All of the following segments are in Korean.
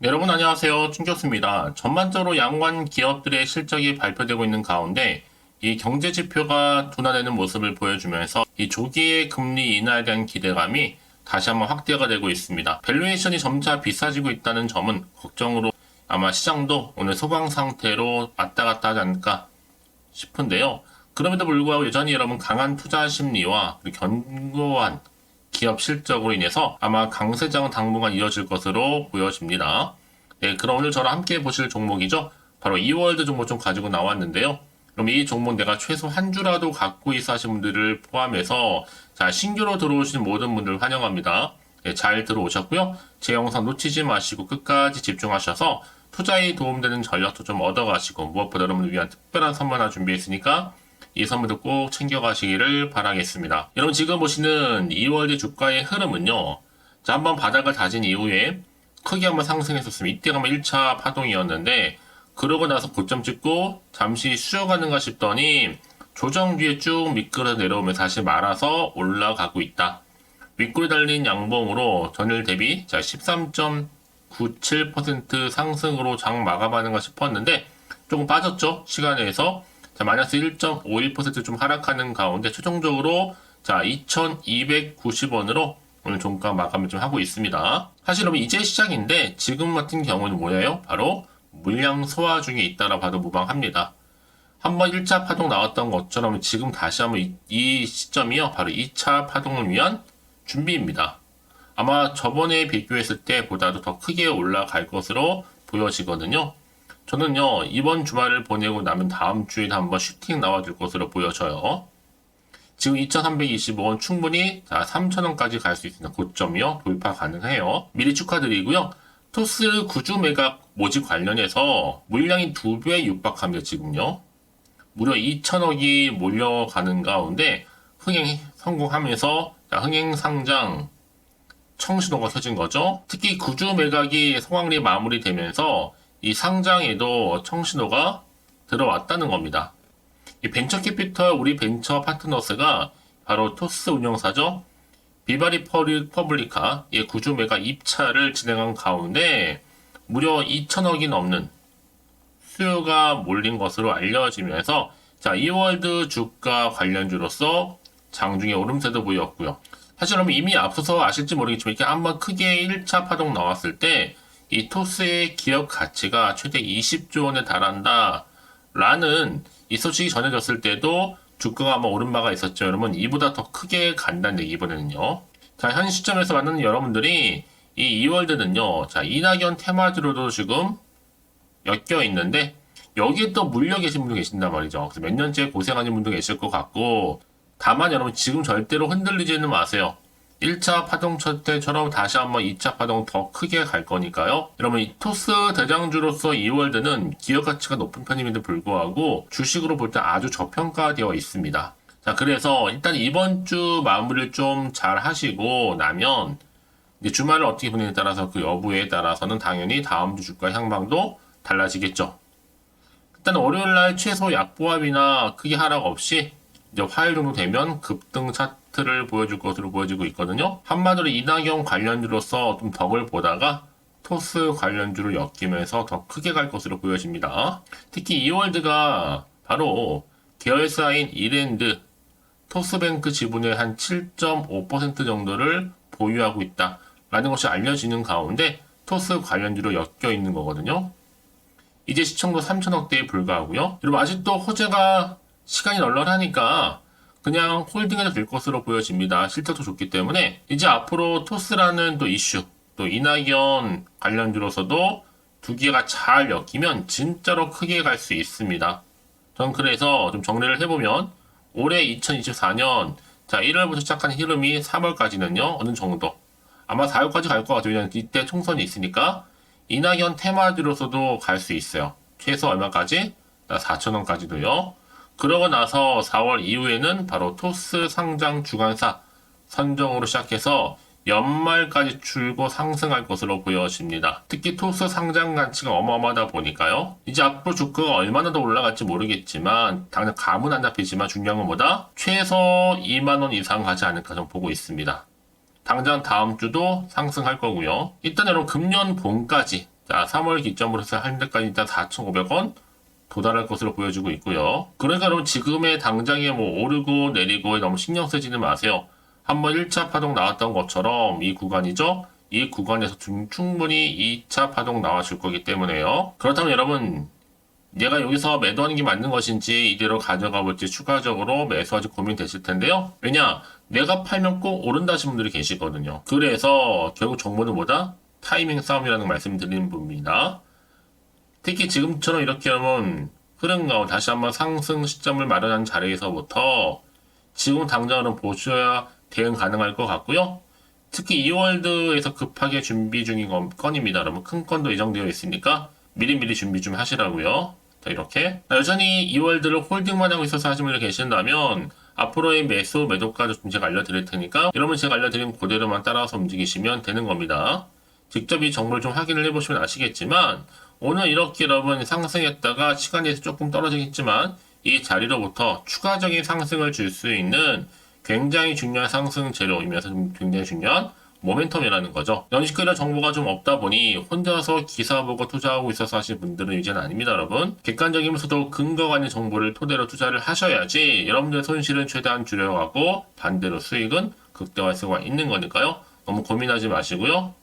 네, 여러분 안녕하세요. 춘교수입니다. 전반적으로 양관 기업들의 실적이 발표되고 있는 가운데 이 경제 지표가 둔화되는 모습을 보여주면서 이 조기의 금리 인하에 대한 기대감이 다시 한번 확대가 되고 있습니다. 밸류에이션이 점차 비싸지고 있다는 점은 걱정으로 아마 시장도 오늘 소강 상태로 왔다 갔다 하지 않을까 싶은데요. 그럼에도 불구하고 여전히 여러분 강한 투자 심리와 그리고 견고한 기업 실적으로 인해서 아마 강세장은 당분간 이어질 것으로 보여집니다. 네, 그럼 오늘 저랑 함께 보실 종목이죠. 바로 이월드 종목 좀 가지고 나왔는데요. 그럼 이 종목 내가 최소 한 주라도 갖고 있어 하신 분들을 포함해서 자, 신규로 들어오신 모든 분들 환영합니다. 네, 잘 들어오셨고요. 제 영상 놓치지 마시고 끝까지 집중하셔서 투자에 도움되는 전략도 좀 얻어가시고 무엇보다 여러분을 위한 특별한 선물 하나 준비했으니까 이 선물도 꼭 챙겨가시기를 바라겠습니다. 여러분 지금 보시는 2월의 주가의 흐름은요. 자, 한번 바닥을 다진 이후에 크게 한번 상승했었으면 이때가 한번 1차 파동이었는데 그러고 나서 고점 찍고 잠시 쉬어가는가 싶더니 조정 뒤에 쭉 미끄러 내려오면서 다시 말아서 올라가고 있다. 윗골이 달린 양봉으로 전일 대비 자 13.97% 상승으로 장 마감하는가 싶었는데 조금 빠졌죠. 시간에서 자, 마이너스 1.51% 좀 하락하는 가운데 최종적으로 자 2,290원으로 오늘 종가 마감을 좀 하고 있습니다. 사실 여러분 이제 시작인데 지금 같은 경우는 뭐예요? 바로 물량 소화 중에 있다라 봐도 무방합니다. 한번 1차 파동 나왔던 것처럼 지금 다시 한번 이 시점이요. 바로 2차 파동을 위한 준비입니다. 아마 저번에 비교했을 때보다도 더 크게 올라갈 것으로 보여지거든요. 저는요, 이번 주말을 보내고 나면 다음 주에 한번 슈팅 나와줄 것으로 보여져요. 지금 2,325원 충분히 3,000원까지 갈 수 있습니다. 고점이요. 돌파 가능해요. 미리 축하드리고요. 토스 구주 매각 모집 관련해서 물량이 2배에 육박합니다. 지금요. 무려 2천억이 몰려가는 가운데 흥행 성공하면서 흥행 상장 청신호가 켜진 거죠. 특히 구주 매각이 성황리 마무리되면서 이 상장에도 청신호가 들어왔다는 겁니다. 이 벤처 캐피털 우리 벤처 파트너스가 바로 토스 운영사죠. 비바리 퍼블리카 의 구주 매각 입찰을 진행한 가운데 무려 2천억이 넘는 수요가 몰린 것으로 알려지면서 자, 이월드 주가 관련주로서 장중에 오름세도 보였고요. 사실 여러분 이미 앞서서 아실지 모르겠지만 이렇게 한번 크게 1차 파동 나왔을 때 이 토스의 기업 가치가 최대 20조 원에 달한다 라는 이 소식이 전해졌을 때도 주가가 한번 오른 바가 있었죠. 여러분 이보다 더 크게 간다는 얘기 이번에는요. 자, 현 시점에서 만나는 여러분들이 이 이월드는요. 자, 이낙연 테마주로도 지금 엮여 있는데 여기에 또 물려 계신 분도 계신단 말이죠. 그래서 몇 년째 고생하는 분도 계실 것 같고 다만 여러분 지금 절대로 흔들리지는 마세요. 1차 파동 첫 때처럼 다시 한번 2차 파동 더 크게 갈 거니까요. 여러분 이 토스 대장주로서 이월드는 기업 가치가 높은 편임에도 불구하고 주식으로 볼 때 아주 저평가되어 있습니다. 자, 그래서 일단 이번 주 마무리를 좀 잘 하시고 나면 이제 주말을 어떻게 보내냐에 따라서 그 여부에 따라서는 당연히 다음 주 주가 향방도 달라지겠죠. 일단 월요일날 최소 약보합이나 크게 하락 없이 이제 화요일 정도 되면 급등 차트를 보여줄 것으로 보여지고 있거든요. 한마디로 이낙연 관련주로서 좀 덕을 보다가 토스 관련주를 엮이면서 더 크게 갈 것으로 보여집니다. 특히 이월드가 바로 계열사인 이랜드, 토스뱅크 지분의 한 7.5% 정도를 보유하고 있다라는 것이 알려지는 가운데 토스 관련주로 엮여 있는 거거든요. 이제 시청도 3천억대에 불과하고요. 여러분 아직도 호재가 시간이 널널하니까 그냥 홀딩해도 될 것으로 보여집니다. 실적도 좋기 때문에 이제 앞으로 토스라는 또 이슈 또 이낙연 관련주로서도 두 개가 잘 엮이면 진짜로 크게 갈 수 있습니다. 전 그래서 좀 정리를 해보면 올해 2024년 자 1월부터 시작한 흐름이 3월까지는요 어느 정도 아마 4월까지 갈 것 같아요. 왜냐면 이때 총선이 있으니까 이낙연 테마주로서도 갈 수 있어요. 최소 얼마까지? 4천원까지도요. 그러고 나서 4월 이후에는 바로 토스 상장 주관사 선정으로 시작해서 연말까지 줄고 상승할 것으로 보여집니다. 특히 토스 상장 가치가 어마어마하다 보니까요. 이제 앞으로 주가가 얼마나 더 올라갈지 모르겠지만 당장 감은 안 잡히지만 중요한 건 뭐다? 최소 2만원 이상 가지 않을까 좀 보고 있습니다. 당장 다음 주도 상승할 거고요. 일단 여러분 금년 봄까지 자, 3월 기점으로 해서 한 달까지 일단 4,500원 도달할 것으로 보여지고 있고요. 그러니까 여러분 지금의 당장에 뭐 오르고 내리고에 너무 신경 쓰지는 마세요. 한번 1차 파동 나왔던 것처럼 이 구간이죠. 이 구간에서 충분히 2차 파동 나와줄 거기 때문에요. 그렇다면 여러분 내가 여기서 매도하는 게 맞는 것인지 이대로 가져가 볼지 추가적으로 매수하지 고민되실 텐데요. 왜냐? 내가 팔면 꼭 오른다 하시는 분들이 계시거든요. 그래서 결국 정보는 뭐다? 타이밍 싸움이라는 말씀 드리는 부분입니다. 특히 지금처럼 이렇게 하면 흐름 가운데 다시 한번 상승 시점을 마련한 자리에서부터 지금 당장은 보셔야 대응 가능할 것 같고요. 특히 이월드에서 급하게 준비 중인 건입니다. 여러분 큰 건도 예정되어 있으니까 미리미리 준비 좀 하시라고요. 자, 이렇게 여전히 이월드를 홀딩만 하고 있어서 하시는 분들 계신다면 앞으로의 매수 매도까지 좀 제가 알려드릴 테니까 여러분 제가 알려드린 그대로만 따라서 움직이시면 되는 겁니다. 직접 이 정보를 좀 확인을 해보시면 아시겠지만 오늘 이렇게 여러분 상승했다가 시간에서 조금 떨어지겠지만 이 자리로부터 추가적인 상승을 줄 수 있는 굉장히 중요한 상승 재료이면서 굉장히 중요한 모멘텀이라는 거죠. 연식거래 정보가 좀 없다 보니 혼자서 기사 보고 투자하고 있어서 하시는 분들은 이제는 아닙니다, 여러분. 객관적이면서도 근거가 있는 정보를 토대로 투자를 하셔야지 여러분들의 손실은 최대한 줄여가고 반대로 수익은 극대화할 수가 있는 거니까요. 너무 고민하지 마시고요.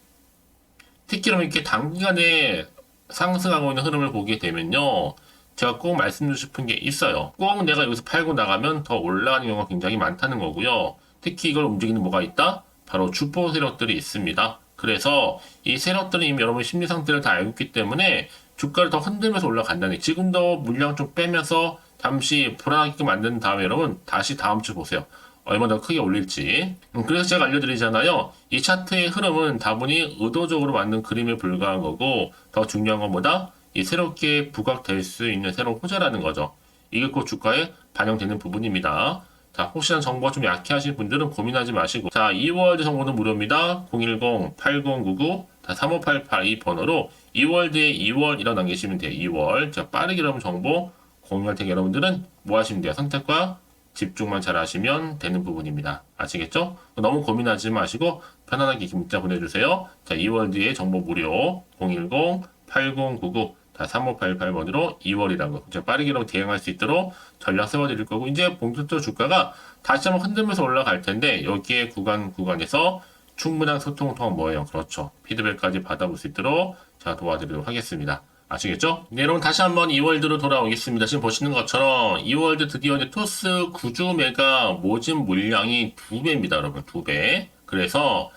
특히 이렇게 단기간에 상승하고 있는 흐름을 보게 되면요. 제가 꼭 말씀드리고 싶은 게 있어요. 꼭 내가 여기서 팔고 나가면 더 올라가는 경우가 굉장히 많다는 거고요. 특히 이걸 움직이는 뭐가 있다? 바로 주포 세력들이 있습니다. 그래서 이 세력들은 이미 여러분 심리 상태를 다 알고 있기 때문에 주가를 더 흔들면서 올라간다니 지금도 물량 좀 빼면서 잠시 불안하게끔 만든 다음에 여러분 다시 다음 주 보세요. 얼마나 더 크게 올릴지. 그래서 제가 알려드리잖아요. 이 차트의 흐름은 다분히 의도적으로 만든 그림에 불과한 거고 더 중요한 건 뭐다? 이 새롭게 부각될 수 있는 새로운 호재라는 거죠. 이게 곧 주가에 반영되는 부분입니다. 자, 혹시나 정보가 좀 약해 하신 분들은 고민하지 마시고 자, 2월드 정보는 무료입니다. 010-8099-3588 이 번호로 2월드에 2월이라고 남기시면 돼요. 2월. 자, 빠르게 여러분 정보 공유할 테니 여러분들은 뭐 하시면 돼요? 선택과 집중만 잘 하시면 되는 부분입니다. 아시겠죠? 너무 고민하지 마시고 편안하게 문자 보내주세요. 자, 2월드의 정보 무료 010-8099-3588번으로 2월이라고 제가 빠르게 대응할 수 있도록 전략 세워드릴 거고 이제 본격적으로 주가가 다시 한번 흔들면서 올라갈 텐데 여기에 구간에서 충분한 소통 통화 뭐예요? 그렇죠. 피드백까지 받아볼 수 있도록 제가 도와드리도록 하겠습니다. 아시겠죠? 네, 여러분 다시 한번 2월드로 돌아오겠습니다. 지금 보시는 것처럼 2월드 드디어 이제 토스 9주 메가 모집 물량이 2배입니다. 여러분 2배. 그래서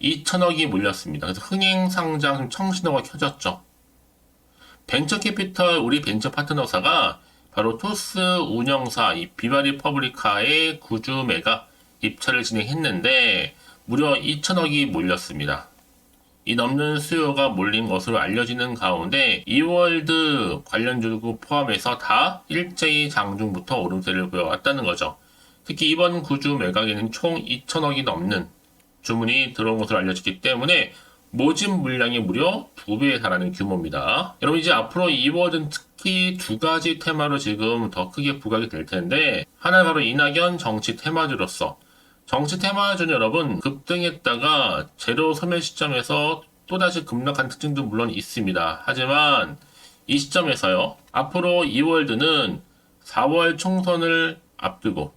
2천억이 몰렸습니다. 그래서 흥행 상장 청신호가 켜졌죠. 벤처 캐피털 우리 벤처 파트너사가 바로 토스 운영사 이 비바리 퍼블리카의 9주 메가 입찰을 진행했는데 무려 2천억이 몰렸습니다. 이 넘는 수요가 몰린 것으로 알려지는 가운데 이월드 관련주도 포함해서 다 일제히 장중부터 오름세를 보여왔다는 거죠. 특히 이번 9주 매각에는 총 2천억이 넘는 주문이 들어온 것으로 알려졌기 때문에 모집 물량이 무려 2배에 달하는 규모입니다. 여러분 이제 앞으로 이월드는 특히 두 가지 테마로 지금 더 크게 부각이 될 텐데 하나는 바로 이낙연 정치 테마주로서 정치 테마주는 여러분 급등했다가 제로 소멸 시점에서 또다시 급락한 특징도 물론 있습니다. 하지만 이 시점에서요. 앞으로 이월드는 4월 총선을 앞두고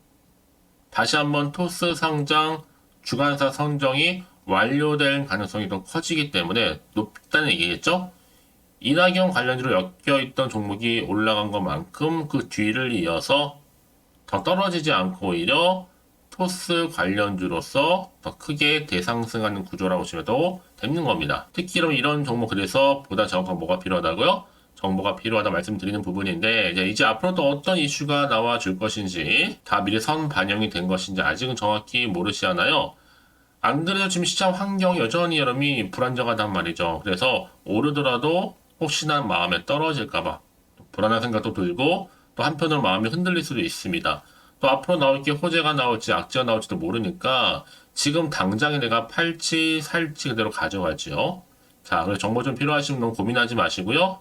다시 한번 토스 상장 주관사 선정이 완료될 가능성이 더 커지기 때문에 높다는 얘기겠죠? 이낙연 관련주로 엮여있던 종목이 올라간 것만큼 그 뒤를 이어서 더 떨어지지 않고 오히려 토스 관련주로서 더 크게 대상승하는 구조라고 보시면도 되는 겁니다. 특히 이런 종목 그래서 보다 정확한 뭐가 필요하다고요? 정보가 필요하다 말씀드리는 부분인데 이제 앞으로 또 어떤 이슈가 나와 줄 것인지 다 미리 선 반영이 된 것인지 아직은 정확히 모르시잖아요. 안 그래도 지금 시장 환경이 여전히 여러분이 불안정하단 말이죠. 그래서 오르더라도 혹시나 마음에 떨어질까봐 불안한 생각도 들고 또 한편으로 마음이 흔들릴 수도 있습니다. 또 앞으로 나올 게 호재가 나올지 악재가 나올지도 모르니까 지금 당장에 내가 팔지 살지 그대로 가져가지요. 자, 그래서 정보 좀 필요하시면 너무 고민하지 마시고요.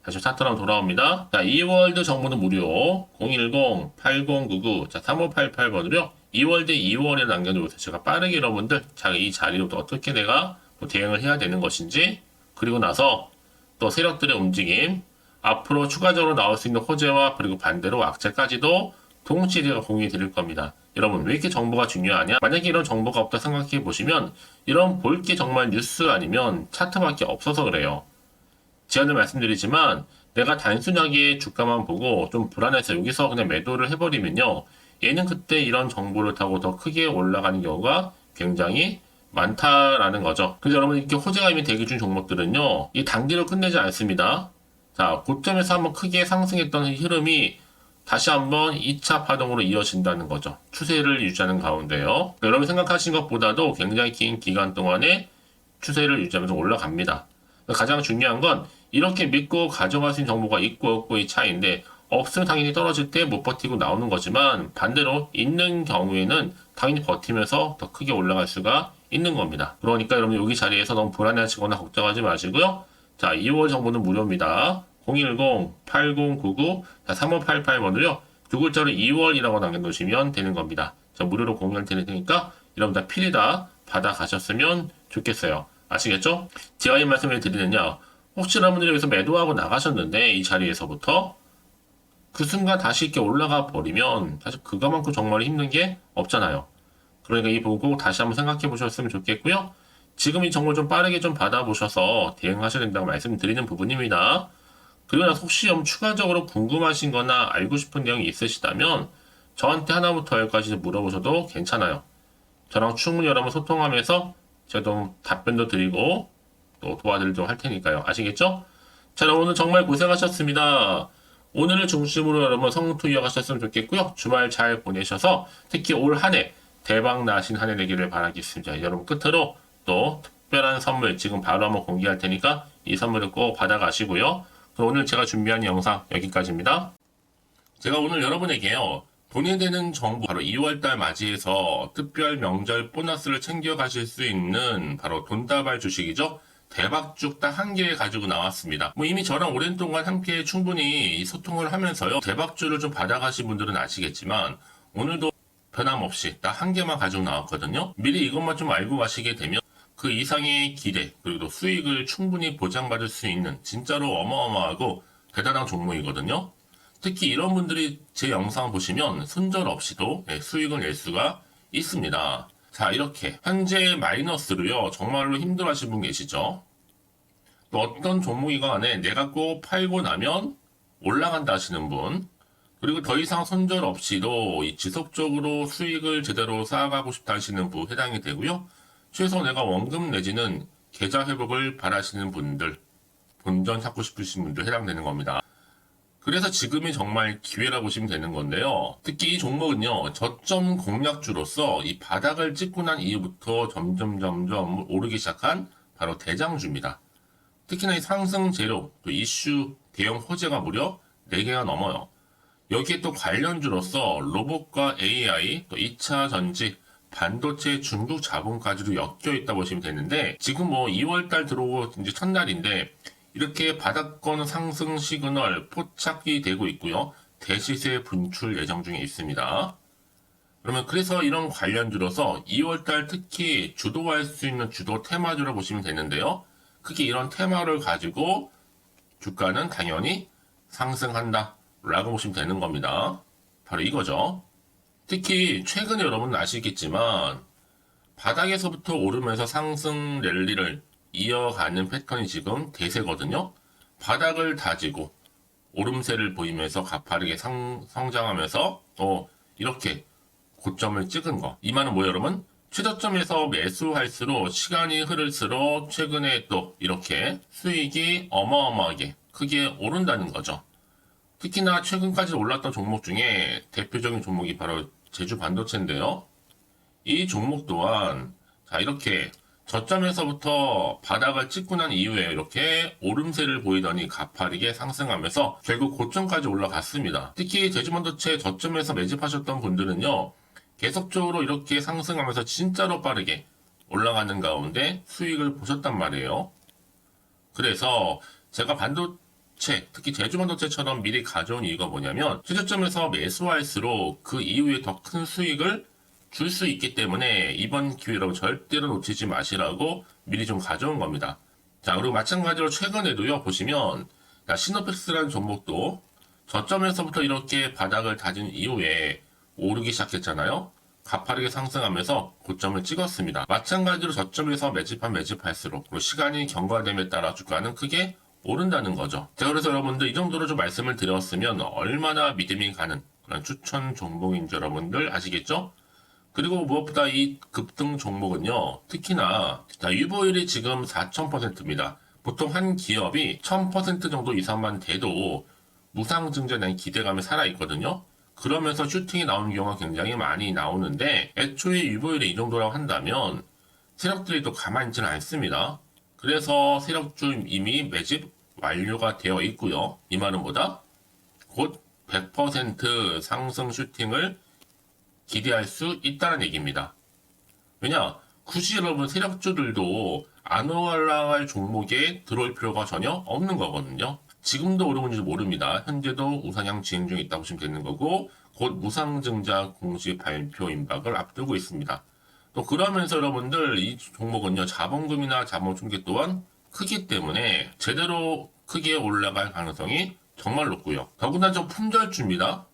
다시 차트로 돌아옵니다. 자, 이월드 정보는 무료 010-8099 자, 3588번으로요. 이월드 2월에 남겨놓으세요. 제가 빠르게 여러분들 자, 이 자리로부터 어떻게 내가 대응을 해야 되는 것인지 그리고 나서 또 세력들의 움직임, 앞으로 추가적으로 나올 수 있는 호재와 그리고 반대로 악재까지도 동시에 제가 공유해 드릴 겁니다. 여러분 왜 이렇게 정보가 중요하냐? 만약에 이런 정보가 없다 생각해 보시면 이런 볼 게 정말 뉴스 아니면 차트밖에 없어서 그래요. 제안을 말씀드리지만 내가 단순하게 주가만 보고 좀 불안해서 여기서 그냥 매도를 해버리면요. 얘는 그때 이런 정보를 타고 더 크게 올라가는 경우가 굉장히 많다라는 거죠. 그래서 여러분 이렇게 호재가 이미 대기 중 종목들은요. 이 단기로 끝내지 않습니다. 자, 고점에서 한번 크게 상승했던 흐름이 다시 한번 2차 파동으로 이어진다는 거죠. 추세를 유지하는 가운데요. 여러분 생각하신 것보다도 굉장히 긴 기간 동안에 추세를 유지하면서 올라갑니다. 가장 중요한 건 이렇게 믿고 가져갈 수 있는 정보가 있고 없고의 차이인데 없으면 당연히 떨어질 때 못 버티고 나오는 거지만 반대로 있는 경우에는 당연히 버티면서 더 크게 올라갈 수가 있는 겁니다. 그러니까 여러분 여기 자리에서 너무 불안해하시거나 걱정하지 마시고요. 자, 2월 정보는 무료입니다. 010-8099-3588번으로요. 두 글자로 2월이라고 남겨놓으시면 되는 겁니다. 자, 무료로 공유할 테니까 여러분 다 필히 다 받아가셨으면 좋겠어요. 아시겠죠? 제가 이 말씀을 드리느냐, 혹시 여러분들이 여기서 매도하고 나가셨는데 이 자리에서부터 그 순간 다시 이렇게 올라가 버리면 사실 그거만큼 정말 힘든 게 없잖아요. 그러니까 이 부분 꼭 다시 한번 생각해 보셨으면 좋겠고요. 지금 이 정보를 좀 빠르게 좀 받아보셔서 대응하셔야 된다고 말씀드리는 부분입니다. 그리고 나서 혹시 추가적으로 궁금하신 거나 알고 싶은 내용이 있으시다면 저한테 하나부터 열까지 물어보셔도 괜찮아요. 저랑 충분히 여러분 소통하면서 제가 좀 답변도 드리고 또 도와드리도록 할 테니까요. 아시겠죠? 자, 오늘 정말 고생하셨습니다. 오늘을 중심으로 여러분 성투 이어가셨으면 좋겠고요. 주말 잘 보내셔서 특히 올 한 해 대박 나신 한 해 되기를 바라겠습니다. 여러분 끝으로 또 특별한 선물 지금 바로 한번 공개할 테니까 이 선물을 꼭 받아가시고요. 오늘 제가 준비한 영상 여기까지입니다. 제가 오늘 여러분에게요. 돈이 되는 정보 바로 2월달 맞이해서 특별 명절 보너스를 챙겨가실 수 있는 바로 돈다발 주식이죠. 대박죽 딱 한 개 가지고 나왔습니다. 이미 저랑 오랜 동안 함께 충분히 소통을 하면서요. 대박주를 좀 받아가신 분들은 아시겠지만 오늘도 변함없이 딱 한 개만 가지고 나왔거든요. 미리 이것만 좀 알고 가시게 되면 그 이상의 기대 그리고 수익을 충분히 보장받을 수 있는 진짜로 어마어마하고 대단한 종목이거든요. 특히 이런 분들이 제 영상 보시면 손절 없이도 수익을 낼 수가 있습니다. 자, 이렇게 현재 마이너스로요. 정말로 힘들어하시는 분 계시죠? 또 어떤 종목이건 간에 내가 꼭 팔고 나면 올라간다 하시는 분, 그리고 더 이상 손절 없이도 지속적으로 수익을 제대로 쌓아가고 싶다 하시는 분 해당이 되고요. 최소 내가 원금 내지는 계좌 회복을 바라시는 분들, 본전 찾고 싶으신 분들 해당되는 겁니다. 그래서 지금이 정말 기회라고 보시면 되는 건데요. 특히 이 종목은요, 저점 공략주로서 이 바닥을 찍고 난 이후부터 점점 오르기 시작한 바로 대장주입니다. 특히나 이 상승 재료, 또 이슈, 대형 호재가 무려 4개가 넘어요. 여기에 또 관련주로서 로봇과 AI, 또 2차 전지, 반도체 중국 자본까지도 엮여 있다 보시면 되는데, 지금 2월달 들어오고 이제 첫날인데, 이렇게 바닥권 상승 시그널 포착이 되고 있고요. 대시세 분출 예정 중에 있습니다. 그러면 그래서 이런 관련주로서 2월달 특히 주도할 수 있는 주도 테마주로 보시면 되는데요. 크게 이런 테마를 가지고 주가는 당연히 상승한다 라고 보시면 되는 겁니다. 바로 이거죠. 특히 최근에 여러분 아시겠지만 바닥에서부터 오르면서 상승 랠리를 이어가는 패턴이 지금 대세거든요. 바닥을 다지고 오름세를 보이면서 가파르게 성장하면서 이렇게 고점을 찍은 거. 이 말은 뭐예요, 여러분? 최저점에서 매수할수록 시간이 흐를수록 최근에 또 이렇게 수익이 어마어마하게 크게 오른다는 거죠. 특히나 최근까지 올랐던 종목 중에 대표적인 종목이 바로 제주 반도체인데요. 이 종목 또한 자 이렇게 저점에서부터 바닥을 찍고 난 이후에 이렇게 오름세를 보이더니 가파르게 상승하면서 결국 고점까지 올라갔습니다. 특히 제주반도체 저점에서 매집하셨던 분들은요. 계속적으로 이렇게 상승하면서 진짜로 빠르게 올라가는 가운데 수익을 보셨단 말이에요. 그래서 제가 반도체, 특히 제주반도체처럼 미리 가져온 이유가 뭐냐면 최저점에서 매수할수록 그 이후에 더 큰 수익을 줄 수 있기 때문에 이번 기회로 절대로 놓치지 마시라고 미리 좀 가져온 겁니다. 자, 그리고 마찬가지로 최근에도요, 보시면, 자, 시노펙스라는 종목도 저점에서부터 이렇게 바닥을 다진 이후에 오르기 시작했잖아요. 가파르게 상승하면서 고점을 찍었습니다. 마찬가지로 저점에서 매집할수록 그리고 시간이 경과됨에 따라 주가는 크게 오른다는 거죠. 자, 그래서 여러분들 이 정도로 좀 말씀을 드렸으면 얼마나 믿음이 가는 그런 추천 종목인지 여러분들 아시겠죠? 그리고 무엇보다 이 급등 종목은요, 특히나 자, 유보율이 지금 4000%입니다. 보통 한 기업이 1000% 정도 이상만 돼도 무상증자에 대한 기대감이 살아있거든요. 그러면서 슈팅이 나오는 경우가 굉장히 많이 나오는데 애초에 유보율이 이 정도라고 한다면 세력들이 또 가만히 있지는 않습니다. 그래서 세력주 이미 매집 완료가 되어 있고요. 이 말은 뭐다? 곧 100% 상승 슈팅을 기대할 수 있다는 얘기입니다. 왜냐? 굳이 여러분 세력주들도 안 올라갈 종목에 들어올 필요가 전혀 없는 거거든요. 지금도 오르는지 모릅니다. 현재도 우상향 진행 중에 있다고 보시면 되는 거고 곧 무상증자 공시 발표 임박을 앞두고 있습니다. 또 그러면서 여러분들 이 종목은요 자본금이나 자본 충격 또한 크기 때문에 제대로 크게 올라갈 가능성이 정말 높고요. 더군다나 좀 품절주입니다.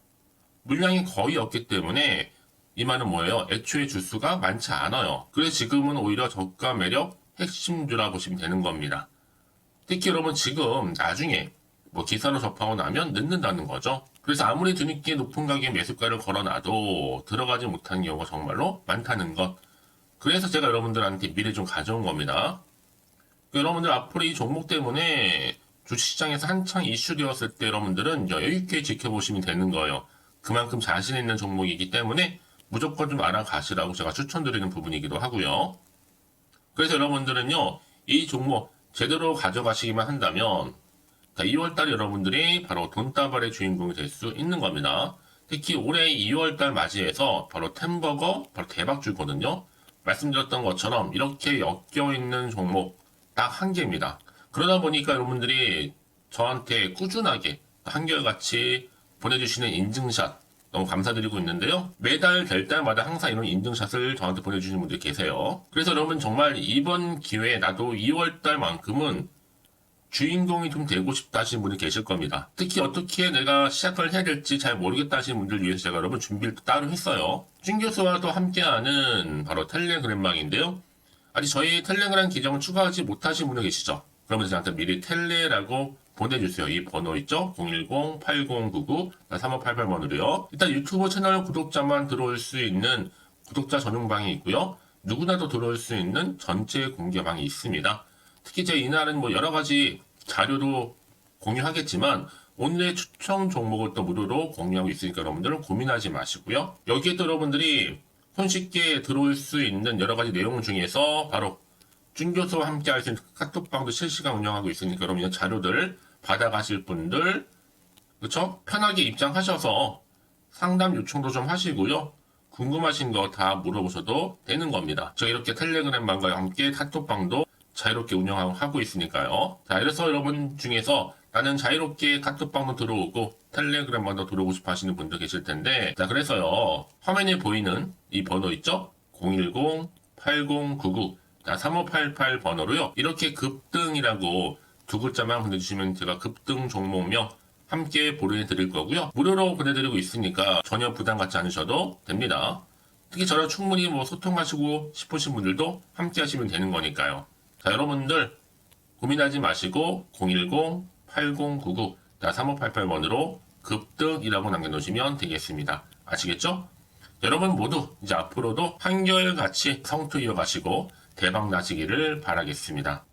물량이 거의 없기 때문에 이 말은 뭐예요? 애초에 주수가 많지 않아요. 그래서 지금은 오히려 저가 매력 핵심주라 보시면 되는 겁니다. 특히 여러분 지금 나중에 뭐 기사로 접하고 나면 늦는다는 거죠. 그래서 아무리 뒤늦게 높은 가격에 매수가를 걸어놔도 들어가지 못하는 경우가 정말로 많다는 것. 그래서 제가 여러분들한테 미리 좀 가져온 겁니다. 여러분들 앞으로 이 종목 때문에 주식시장에서 한창 이슈되었을 때 여러분들은 여유있게 지켜보시면 되는 거예요. 그만큼 자신 있는 종목이기 때문에 무조건 좀 알아가시라고 제가 추천드리는 부분이기도 하고요. 그래서 여러분들은요, 이 종목 제대로 가져가시기만 한다면 2월달 여러분들이 바로 돈다발의 주인공이 될 수 있는 겁니다. 특히 올해 2월달 맞이해서 바로 템버거 바로 대박주거든요. 말씀드렸던 것처럼 이렇게 엮여있는 종목 딱 한 개입니다. 그러다 보니까 여러분들이 저한테 꾸준하게 한결같이 보내주시는 인증샷 너무 감사드리고 있는데요. 매달 될 때마다 항상 이런 인증샷을 저한테 보내주시는 분들이 계세요. 그래서 여러분 정말 이번 기회에 나도 2월달만큼은 주인공이 좀 되고 싶다 하시는 분이 계실 겁니다. 특히 어떻게 내가 시작을 해야 될지 잘 모르겠다 하시는 분들 위해서 제가 여러분 준비를 따로 했어요. 준 교수와도 함께하는 바로 텔레그램망인데요. 아직 저희 텔레그램 계정을 추가하지 못하신 분들 계시죠? 그러면 저한테 미리 텔레라고 보내주세요. 이 번호 있죠? 010-8099-3588번으로요. 일단 유튜브 채널 구독자만 들어올 수 있는 구독자 전용방이 있고요. 누구나도 들어올 수 있는 전체 공개방이 있습니다. 특히 제 이날은 뭐 여러 가지 자료도 공유하겠지만 오늘의 추천 종목을 또 무료로 공유하고 있으니까 여러분들은 고민하지 마시고요. 여기에 또 여러분들이 손쉽게 들어올 수 있는 여러 가지 내용 중에서 바로 준교수와 함께 할 수 있는 카톡방도 실시간 운영하고 있으니까 여러분 이런 자료들 받아가실 분들 그쵸? 편하게 입장하셔서 상담 요청도 좀 하시고요. 궁금하신 거 다 물어보셔도 되는 겁니다. 저 이렇게 텔레그램방과 함께 카톡방도 자유롭게 운영하고 있으니까요. 자, 이래서 여러분 중에서 나는 자유롭게 카톡방도 들어오고 텔레그램방도 들어오고 싶어 하시는 분들 계실 텐데 자, 그래서요. 화면에 보이는 이 번호 있죠? 010-8099-3588 번호로요. 이렇게 급등이라고 두 글자만 보내주시면 제가 급등 종목명 함께 보내드릴 거고요. 무료로 보내드리고 있으니까 전혀 부담 갖지 않으셔도 됩니다. 특히 저랑 충분히 뭐 소통하시고 싶으신 분들도 함께 하시면 되는 거니까요. 자, 여러분들 고민하지 마시고 010-8099-3588번으로 급등이라고 남겨놓으시면 되겠습니다. 아시겠죠? 여러분 모두 이제 앞으로도 한결같이 성투 이어가시고 대박 나시기를 바라겠습니다.